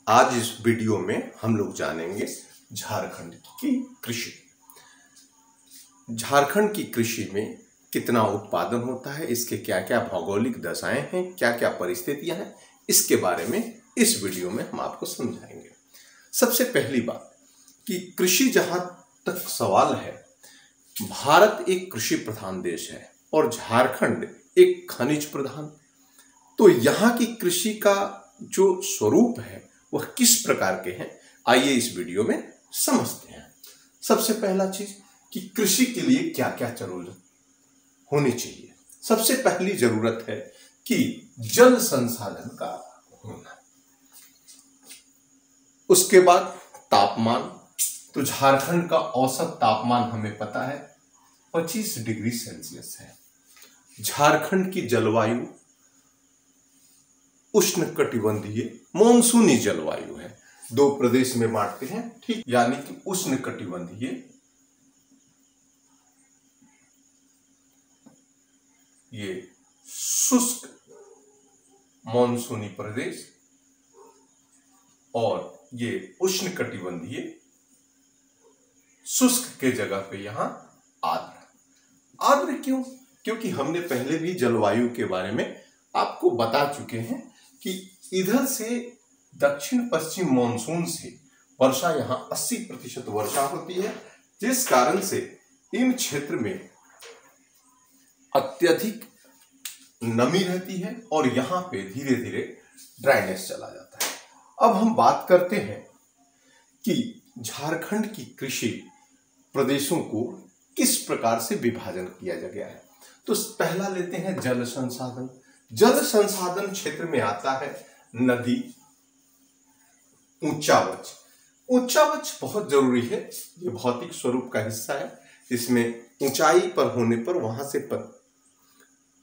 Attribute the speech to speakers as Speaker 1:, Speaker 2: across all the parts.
Speaker 1: आज इस वीडियो में हम लोग जानेंगे झारखंड की कृषि। झारखंड की कृषि में कितना उत्पादन होता है, इसके क्या क्या भौगोलिक दशाएं हैं, क्या क्या परिस्थितियां हैं, इसके बारे में इस वीडियो में हम आपको समझाएंगे। सबसे पहली बात कि कृषि जहां तक सवाल है, भारत एक कृषि प्रधान देश है और झारखंड एक खनिज प्रधान। तो यहाँ की कृषि का जो स्वरूप है वह किस प्रकार के हैं, आइए इस वीडियो में समझते हैं। सबसे पहला चीज कि कृषि के लिए क्या क्या जरूरत होनी चाहिए। सबसे पहली जरूरत है कि जल संसाधन का होना। उसके बाद तापमान, तो झारखंड का औसत तापमान हमें पता है 25 डिग्री सेल्सियस है। झारखंड की जलवायु उष्णकटिबंधीय मानसूनी जलवायु है। दो प्रदेश में बांटते हैं, ठीक, यानी कि उष्णकटिबंधीय ये शुष्क मानसूनी प्रदेश और ये उष्णकटिबंधीय शुष्क के जगह पे यहां आर्द्र। आर्द्र क्यों? क्योंकि हमने पहले भी जलवायु के बारे में आपको बता चुके हैं कि इधर से दक्षिण पश्चिम मानसून से वर्षा यहां 80% वर्षा होती है, जिस कारण से इन क्षेत्र में अत्यधिक नमी रहती है और यहां पे धीरे धीरे ड्राइनेस चला जाता है। अब हम बात करते हैं कि झारखंड की कृषि प्रदेशों को किस प्रकार से विभाजन किया गया है। तो पहला लेते हैं जल संसाधन। जल संसाधन क्षेत्र में आता है नदी, ऊंचा वृक्ष। ऊंचा वृक्ष बहुत जरूरी है, ये भौतिक स्वरूप का हिस्सा है। इसमें ऊंचाई पर होने पर वहां से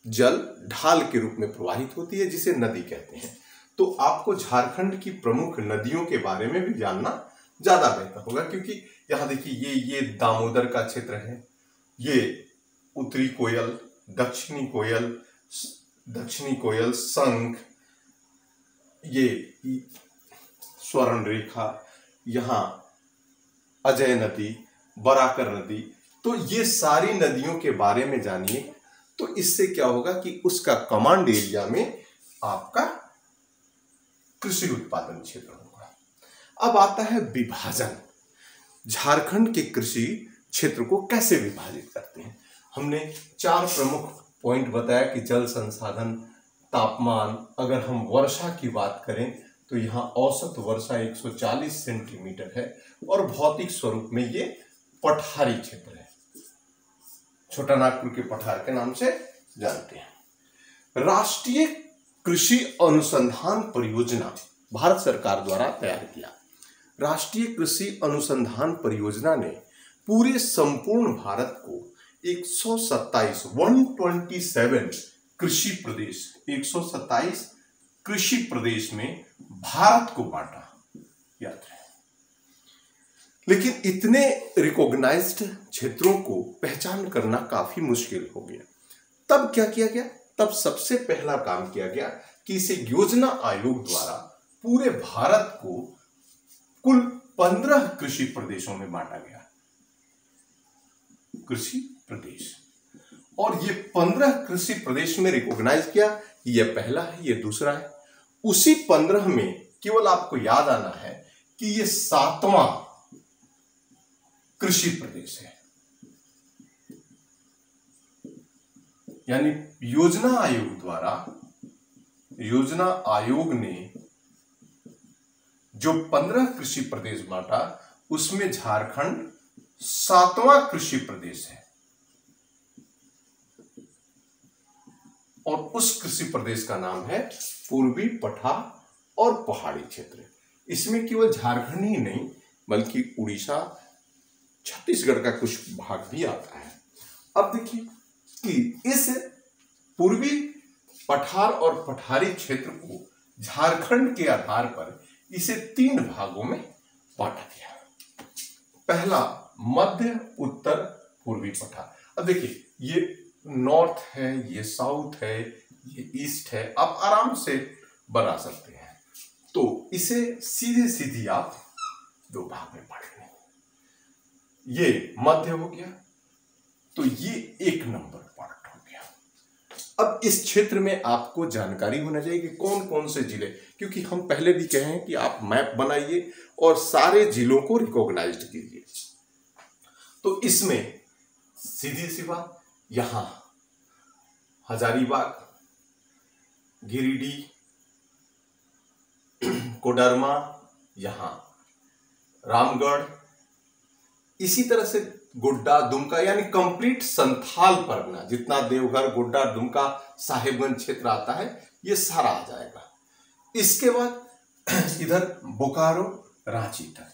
Speaker 1: जल ढाल के रूप में प्रवाहित होती है, जिसे नदी कहते हैं। तो आपको झारखंड की प्रमुख नदियों के बारे में भी जानना ज्यादा बेहतर होगा, क्योंकि यहां देखिए ये दामोदर का क्षेत्र है, ये उत्तरी कोयल, दक्षिणी कोयल, शंख, ये स्वर्ण रेखा, यहाँ अजय नदी, बराकर नदी। तो ये सारी नदियों के बारे में जानिए, तो इससे क्या होगा कि उसका कमांड एरिया में आपका कृषि उत्पादन क्षेत्र होगा। अब आता है विभाजन। झारखंड के कृषि क्षेत्र को कैसे विभाजित करते हैं। हमने 4 प्रमुख पॉइंट बताया कि जल संसाधन, तापमान, अगर हम वर्षा की बात करें तो यहाँ औसत वर्षा 140 सेंटीमीटर है और भौतिक स्वरूप में ये पठारी क्षेत्र है, छोटा नागपुर के पठार के नाम से जानते हैं। राष्ट्रीय कृषि अनुसंधान परियोजना भारत सरकार द्वारा तैयार किया। राष्ट्रीय कृषि अनुसंधान परियोजना ने पूरे संपूर्ण भारत को 127 कृषि प्रदेश, 127 कृषि प्रदेश में भारत को बांटा, याद रहे। लेकिन इतने रिकॉग्नाइज्ड क्षेत्रों को पहचान करना काफी मुश्किल हो गया। तब क्या किया गया? तब सबसे पहला काम किया गया कि इसे योजना आयोग द्वारा पूरे भारत को कुल 15 कृषि प्रदेशों में बांटा गया। कृषि प्रदेश, और ये 15 कृषि प्रदेश में रिकॉग्नाइज किया। ये पहला है, ये दूसरा है। उसी 15 में केवल आपको याद आना है कि ये 7वां कृषि प्रदेश है। यानी योजना आयोग ने जो 15 कृषि प्रदेश बांटा, उसमें झारखंड 7वां कृषि प्रदेश है। और उस कृषि प्रदेश का नाम है पूर्वी पठार और पहाड़ी क्षेत्र। इसमें केवल झारखंड ही नहीं बल्कि उड़ीसा, छत्तीसगढ़ का कुछ भाग भी आता है। अब देखिए कि इस पूर्वी पठार और पठारी क्षेत्र को झारखंड के आधार पर इसे 3 भागों में बांटा गया। पहला मध्य, उत्तर, पूर्वी पठार। अब देखिए ये नॉर्थ है, ये साउथ है, ये ईस्ट है, आप आराम से बना सकते हैं। तो इसे सीधी सीधी आप दो भाग में बांट लें। ये मध्य हो गया, तो ये 1 नंबर पार्ट हो गया। अब इस क्षेत्र में आपको जानकारी होना चाहिए कि कौन कौन से जिले, क्योंकि हम पहले भी कहे हैं कि आप मैप बनाइए और सारे जिलों को रिकॉग्नाइज्ड कीजिए। तो इसमें सीधी सी बात, यहां हजारीबाग, गिरिडीह, कोडरमा, यहां रामगढ़, इसी तरह से गोड्डा, दुमका, यानी कंप्लीट संथाल परगना, जितना देवघर, गोड्डा, दुमका, साहेबगंज क्षेत्र आता है, ये सारा आ जाएगा। इसके बाद इधर बोकारो, रांची तक,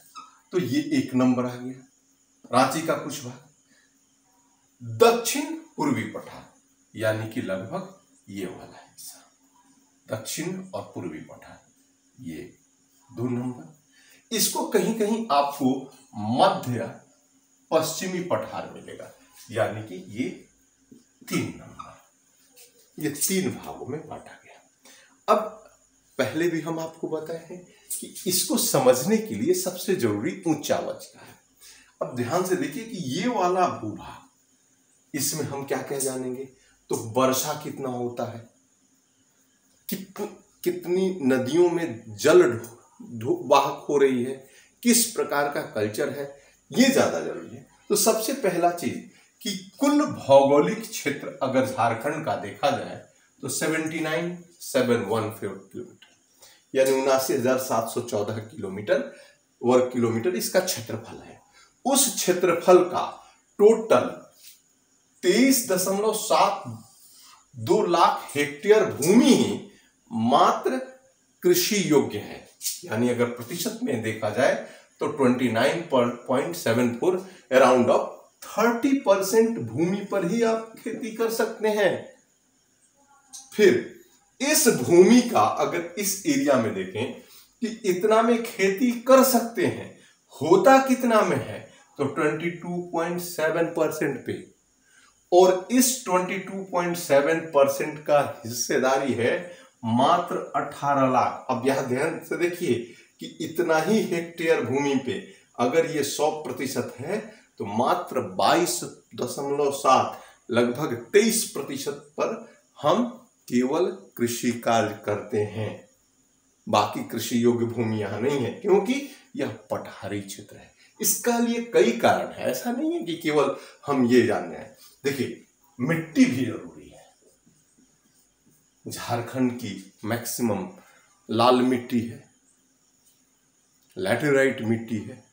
Speaker 1: तो ये 1 नंबर आ गया। रांची का कुछ भाग, दक्षिण पूर्वी पठार, यानी कि लगभग ये वाला हिस्सा, दक्षिण और पूर्वी पठार, ये 2 नंबर। इसको कहीं कहीं आपको मध्य पश्चिमी पठार मिलेगा, यानी कि ये 3 नंबर। ये 3 भागों में बांटा गया। अब पहले भी हम आपको बताए हैं कि इसको समझने के लिए सबसे जरूरी ऊंचावच का है। अब ध्यान से देखिए कि ये वाला भूभाग, इसमें हम क्या क्या जानेंगे, तो वर्षा कितना होता है, कितनी नदियों में जल वाहक हो रही है, किस प्रकार का कल्चर है, ये ज्यादा जरूरी है। तो सबसे पहला चीज कि कुल भौगोलिक क्षेत्र अगर झारखंड का देखा जाए तो 79,714 किलोमीटर, यानी 79,714 किलोमीटर वर्ग किलोमीटर इसका क्षेत्रफल है। उस क्षेत्रफल का टोटल 23.72 लाख हेक्टेयर भूमि ही मात्र कृषि योग्य है, यानी अगर प्रतिशत में देखा जाए तो 29.74, अराउंड ऑफ 30% भूमि पर ही आप खेती कर सकते हैं। फिर इस भूमि का अगर इस एरिया में देखें कि इतना में खेती कर सकते हैं, होता कितना में है, तो 22.7% पे, और इस 22.7% का हिस्सेदारी है मात्र 18 लाख। अब यह ध्यान से देखिए कि इतना ही हेक्टेयर भूमि पे अगर ये 100% है तो मात्र 22.7, लगभग 23% पर हम केवल कृषि कार्य करते हैं। बाकी कृषि योग्य भूमि यहां नहीं है, क्योंकि यह पठारी क्षेत्र है। इसका लिए कई कारण है, ऐसा नहीं है कि केवल हम ये जान रहे हैं। देखिए, मिट्टी भी जरूरी है। झारखंड की मैक्सिमम लाल मिट्टी है, लैटेराइट मिट्टी है,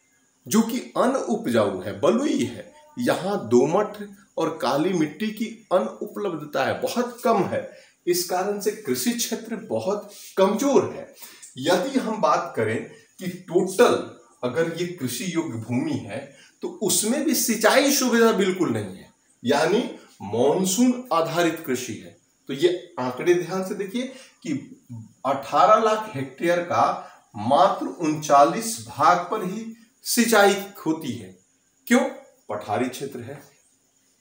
Speaker 1: जो कि अनउपजाऊ है, बलुई है। यहां दोमट और काली मिट्टी की अनुपलब्धता है, बहुत कम है। इस कारण से कृषि क्षेत्र बहुत कमजोर है। यदि हम बात करें कि टोटल अगर ये कृषि योग्य भूमि है तो उसमें भी सिंचाई सुविधा बिल्कुल नहीं है, यानी मॉनसून आधारित कृषि है। तो ये आंकड़े ध्यान से देखिए कि 18 लाख हेक्टेयर का मात्र 39 भाग पर ही सिंचाई होती है। क्यों? पठारी क्षेत्र है,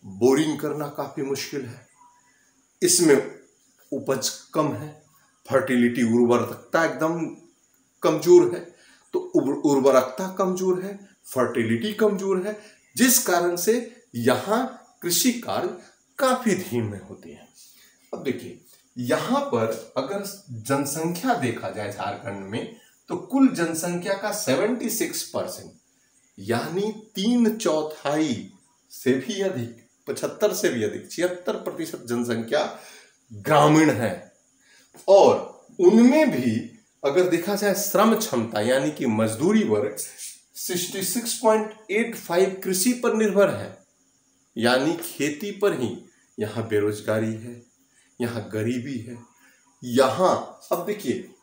Speaker 1: बोरिंग करना काफी मुश्किल है, इसमें उपज कम है, फर्टिलिटी उर्वरकता एकदम कमजोर है। तो उर्वरकता कमजोर है, फर्टिलिटी कमजोर है, जिस कारण से यहां कृषि कार्य काफी धीमे होते हैं। अब देखिए, यहां पर अगर जनसंख्या देखा जाए झारखंड में, तो कुल जनसंख्या का 76%, यानी 3/4 से भी अधिक, 75 से भी अधिक, 76% जनसंख्या ग्रामीण है। और उनमें भी अगर देखा जाए श्रम क्षमता यानी कि मजदूरी वर्ग 66.85 कृषि पर निर्भर है, यानी खेती पर ही। यहाँ बेरोजगारी है, यहाँ गरीबी है, यहाँ अब देखिए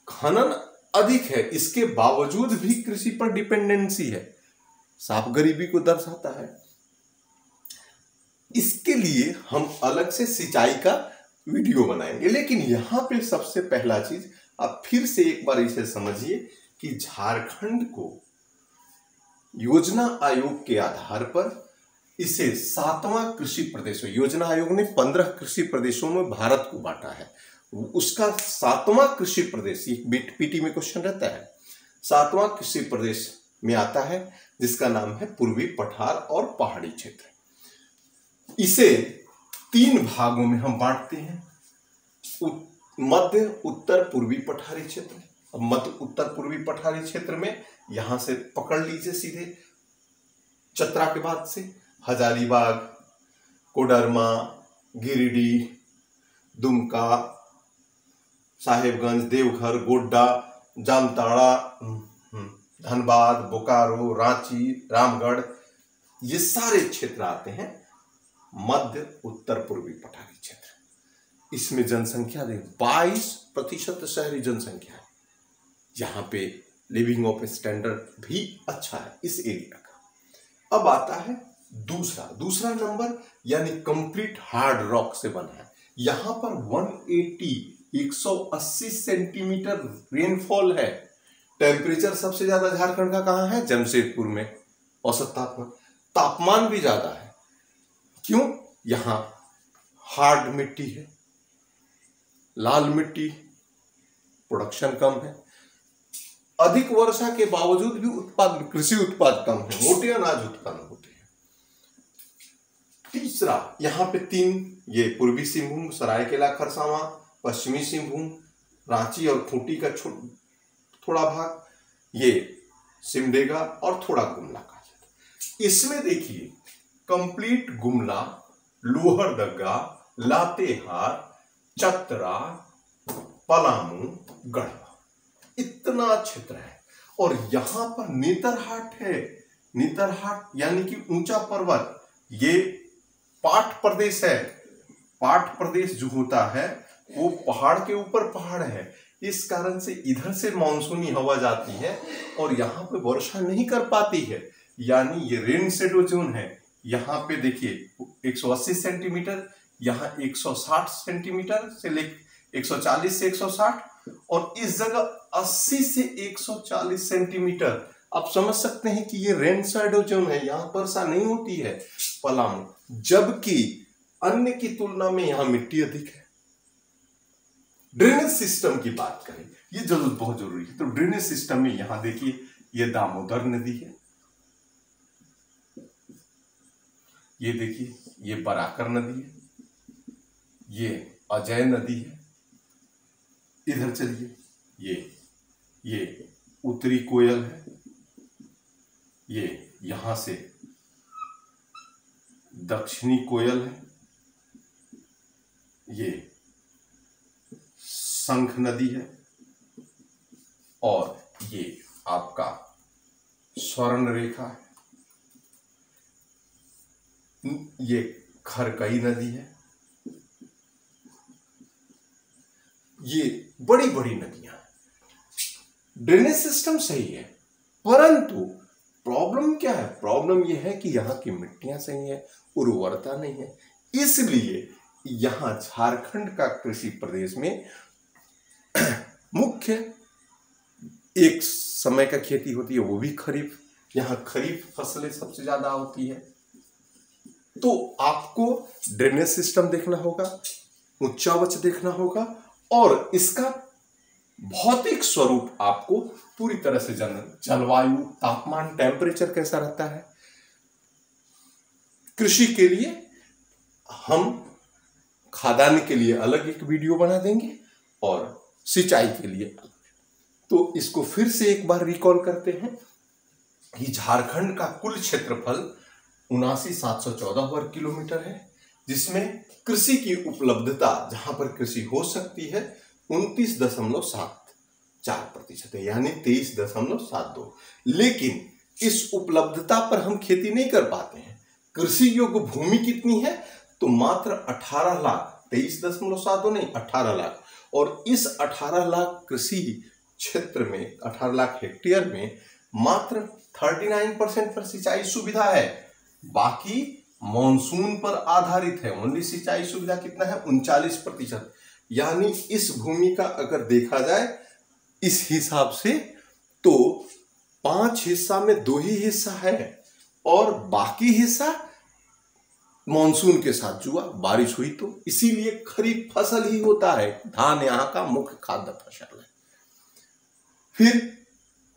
Speaker 1: खनन अधिक है, इसके बावजूद भी कृषि पर डिपेंडेंसी है, साफ गरीबी को दर्शाता है। इसके लिए हम अलग से सिंचाई का वीडियो बनाएंगे, लेकिन यहां पे सबसे पहला चीज आप फिर से एक बार इसे समझिए कि झारखंड को योजना आयोग के आधार पर इसे 7वां कृषि प्रदेश, योजना आयोग ने 15 कृषि प्रदेशों में भारत को बांटा है। उसका 7वां कृषि प्रदेश, पीटी में क्वेश्चन रहता है, 7वां कृषि प्रदेश में आता है जिसका नाम है पूर्वी पठार और पहाड़ी क्षेत्र। इसे 3 भागों में हम बांटते हैं, मध्य उत्तर पूर्वी पठारी क्षेत्र। अब मध्य उत्तर पूर्वी पठारी क्षेत्र में यहां से पकड़ लीजिए सीधे चतरा के बाद से हजारीबाग, कोडरमा, गिरिडीह, दुमका, साहेबगंज, देवघर, गोड्डा, जामताड़ा, धनबाद, बोकारो, रांची, रामगढ़, ये सारे क्षेत्र आते हैं मध्य उत्तर पूर्वी पठारी क्षेत्र। इसमें जनसंख्या देख 22% शहरी जनसंख्या है। यहाँ पे लिविंग ऑफ स्टैंडर्ड भी अच्छा है इस एरिया का। अब आता है दूसरा नंबर, यानी कंप्लीट हार्ड रॉक से बना है। यहां पर 180 सेंटीमीटर रेनफॉल है। टेम्परेचर सबसे ज्यादा झारखंड का कहां है? जमशेदपुर में। औसत तापमान भी ज्यादा है। क्यों? यहां हार्ड मिट्टी है, लाल मिट्टी, प्रोडक्शन कम है। अधिक वर्षा के बावजूद भी कृषि उत्पाद कम है, मोटे अनाज उत्पन्न होते हैं। तीसरा, यहाँ पे 3, ये पूर्वी सिंहभूम, सरायकेला खरसावां, पश्चिमी सिंहभूम, रांची और खूंटी का थोड़ा भाग, ये सिमडेगा और थोड़ा गुमला का क्षेत्र। इसमें देखिए कंप्लीट गुमला, लोहरदगा, लातेहार, चतरा, पलामू, गढ़वा, इतना क्षेत्र है। और यहां पर नेतरहाट है। नेतरहाट यानी कि ऊंचा पर्वत, ये पाट प्रदेश है। पाट प्रदेश जो होता है वो पहाड़ के ऊपर पहाड़ है। इस कारण से इधर से मानसूनी हवा जाती है और यहाँ पे वर्षा नहीं कर पाती है, यानी ये रेन शेडो जोन है। यहाँ पे देखिए 180 सेंटीमीटर, यहाँ 160 सेंटीमीटर से लेकर 140 से 160, और इस जगह 80 से 140 सेंटीमीटर। आप समझ सकते हैं कि ये रेन शेडो जोन है, यहाँ वर्षा नहीं होती है पलामू, जबकि अन्य की तुलना में यहाँ मिट्टी अधिक है। ड्रेनेज सिस्टम की बात करें, ये जरूर बहुत जरूरी है। तो ड्रेनेज सिस्टम में यहां देखिए ये दामोदर नदी है, ये देखिए ये बराकर नदी है, ये अजय नदी है। इधर चलिए, ये उत्तरी कोयल है, ये यहां से दक्षिणी कोयल है, ये शंख नदी है, और ये आपका स्वर्ण रेखा है, ये खरकई नदी है। ये बड़ी बड़ी नदियां हैं। ड्रेनेज सिस्टम सही है, परंतु प्रॉब्लम क्या है? प्रॉब्लम यह है कि यहाँ की मिट्टियां सही है, उर्वरता नहीं है। इसलिए यहाँ झारखंड का कृषि प्रदेश में मुख्य एक समय का खेती होती है, वो भी खरीफ। यहाँ खरीफ फसलें सबसे ज्यादा होती है। तो आपको ड्रेनेज सिस्टम देखना होगा, उच्चावच देखना होगा, और इसका भौतिक स्वरूप आपको पूरी तरह से जलवायु, तापमान, टेम्परेचर कैसा रहता है। कृषि के लिए हम खादान के लिए अलग एक वीडियो बना देंगे और सिंचाई के लिए अलग। तो इसको फिर से एक बार रिकॉल करते हैं कि झारखंड का कुल क्षेत्रफल 79,714 वर्ग किलोमीटर है, जिसमें कृषि की उपलब्धता जहां पर कृषि हो सकती है 29.74% है, यानी 23.72। लेकिन इस उपलब्धता पर हम खेती नहीं कर पाते हैं। कृषि योग्य भूमि कितनी है? तो मात्र 18 लाख, 23.72 नहीं, 18 लाख। और इस 18 लाख कृषि क्षेत्र में, 18 लाख हेक्टेयर में मात्र 39% पर सिंचाई सुविधा है। बाकी मॉनसून पर आधारित है। ओनली सिंचाई सुविधा कितना है? 39%। यानी इस भूमि का अगर देखा जाए इस हिसाब से तो 5 हिस्सा में 2 ही हिस्सा है और बाकी हिस्सा मॉनसून के साथ जुआ, बारिश हुई तो इसीलिए खरीफ फसल ही होता है। धान यहाँ का मुख्य खाद्य फसल है। फिर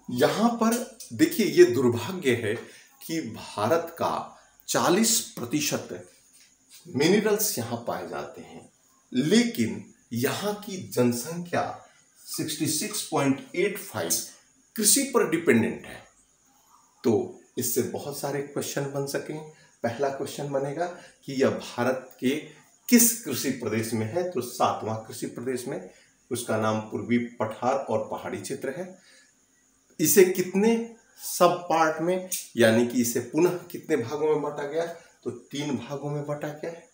Speaker 1: यहां पर देखिए, ये दुर्भाग्य है कि भारत का 40% मिनरल्स यहां पाए जाते हैं, लेकिन यहां की जनसंख्या 66.85 कृषि पर डिपेंडेंट है। तो इससे बहुत सारे क्वेश्चन बन सकें। पहला क्वेश्चन बनेगा कि यह भारत के किस कृषि प्रदेश में है, तो 7वां कृषि प्रदेश में। उसका नाम पूर्वी पठार और पहाड़ी क्षेत्र है। इसे कितने सब पार्ट में, यानी कि इसे पुनः कितने भागों में बांटा गया, तो 3 भागों में बांटा गया है,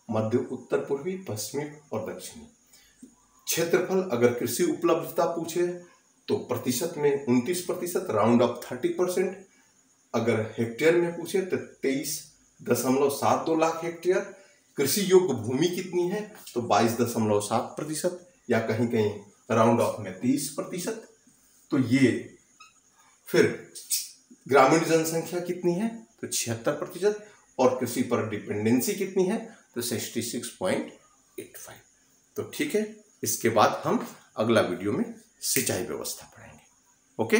Speaker 1: मध्य, उत्तर पूर्वी, पश्चिमी और दक्षिणी। क्षेत्रफल अगर कृषि उपलब्धता पूछे तो प्रतिशत में 29%, राउंड ऑफ 30%। अगर हेक्टेयर में पूछे तो 23.72 लाख हेक्टेयर। कृषि योग्य भूमि कितनी है, तो 22.7%, या कहीं कहीं राउंड ऑफ में 30%। तो ये फिर ग्रामीण जनसंख्या कितनी है, तो 76%, और कृषि पर डिपेंडेंसी कितनी है, तो 66.85। तो ठीक है, इसके बाद हम अगला वीडियो में सिंचाई व्यवस्था पढ़ेंगे। ओके।